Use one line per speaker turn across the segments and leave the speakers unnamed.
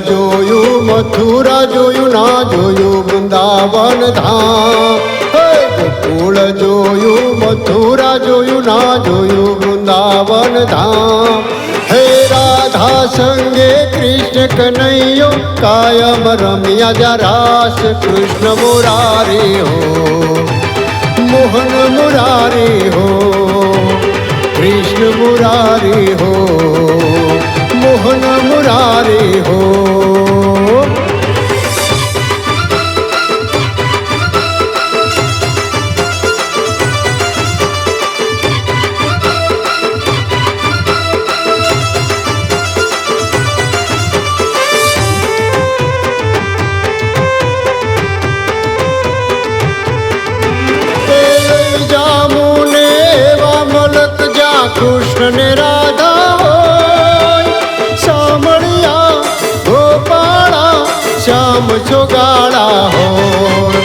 જોયું મથુરા જોયું ના જોયું વૃંદાવન ધામ. હે ગોકુળ જોયું મથુરા જોયું ના જોયું વૃંદાવન ધામ. હે રાધા સંગે કૃષ્ણ કનૈયો કાયમ રમ્યા જા રાસ. કૃષ્ણ મુરારી હો મોહન મુરારી હો કૃષ્ણ મુરારી હો મોહન મુરારી હો. કૃષ્ણ ને રાધા હોય સાંભળ્યા ગોપાળા શ્યામ ચોગાળા હોય.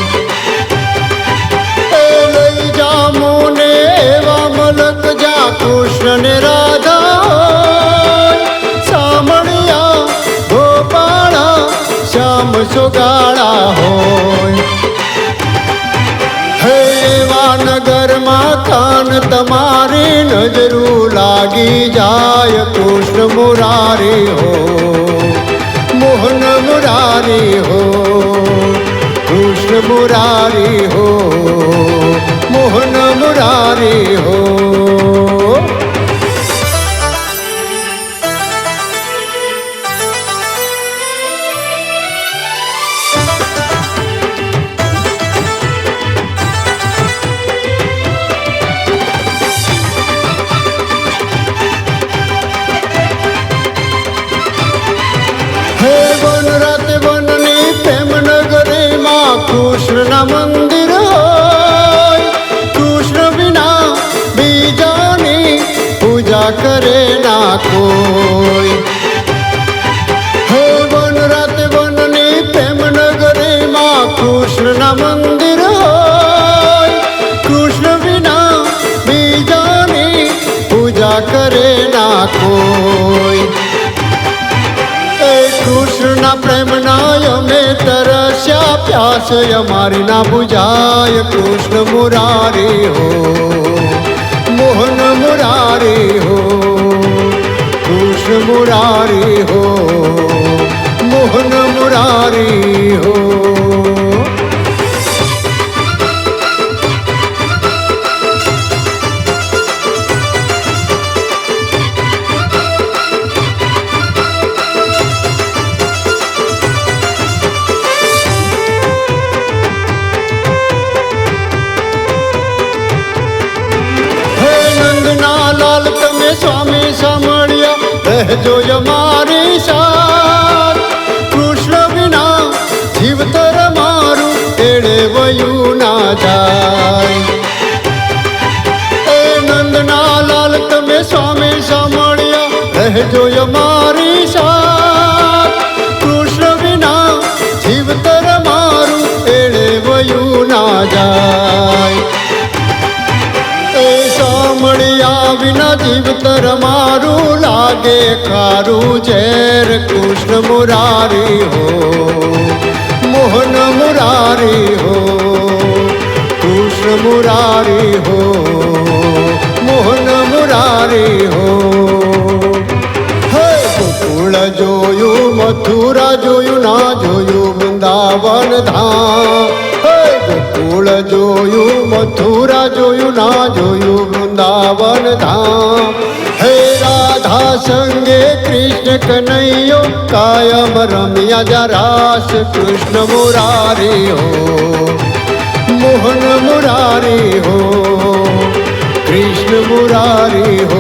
લઈ જામો ને એવા મલક જા કૃષ્ણ ને રાધા હોય સાંભળ્યા ગોપાળા શ્યામ ચોગાળા હોય. એવા નગરમાં કાન તમારી નજરું લાગી જાય. કૃષ્ણ મુરારી હો મોહન મુરારી હો કૃષ્ણ મુરારી હો મોહન મુરારી હો. કૃષ્ણના મંદિર હોય કૃષ્ણ વિના બીજાની પૂજા કરે ના કોઈ. હે વન રાતે વનની પ્રેમ નગરીમાં કૃષ્ણના મંદિર હોય કૃષ્ણ વિના બીજાની પૂજા કરે ના કોઈ. કૃષ્ણના પ્રેમના અમે તરસ્યા પ્યાસ અમારી ના બુજાય. કૃષ્ણ મુરારી હો મોહન મુરારી હો કૃષ્ણ મુરારી હો મોહન મુરારી હો. તમે સ્વામી સાંભળ્યા રહેજો અમારી સાથ. કૃષ્ણ વિના જીવતર મારું એડે વયું ના જાય. એ નંદના લાલ તમે સ્વામી સાંભળ્યા રહેજો અમારી સાથ. કૃષ્ણ વિના જીવતર મારું એડે વયું ના જાય. સાંભળ્યા વિના જીવતર મારું લાગે ખારું ઝેર. કૃષ્ણ મુરારી હો મોહન મુરારી હો કૃષ્ણ મુરારી હો મોહન મુરારી હો. હે ગોકુળ જોયું મથુરા જોયું ના જોયું વૃંદાવન ધામ. ગોકુળ જોયું મથુરા જોયું ના જોયું વૃંદાવન ધામ. હે રાધા સંગે કૃષ્ણ કનૈયો કાયમ રમ્યા જા રાસ. કૃષ્ણ મુરારી હો મોહન મુરારી હો કૃષ્ણ મુરારી હો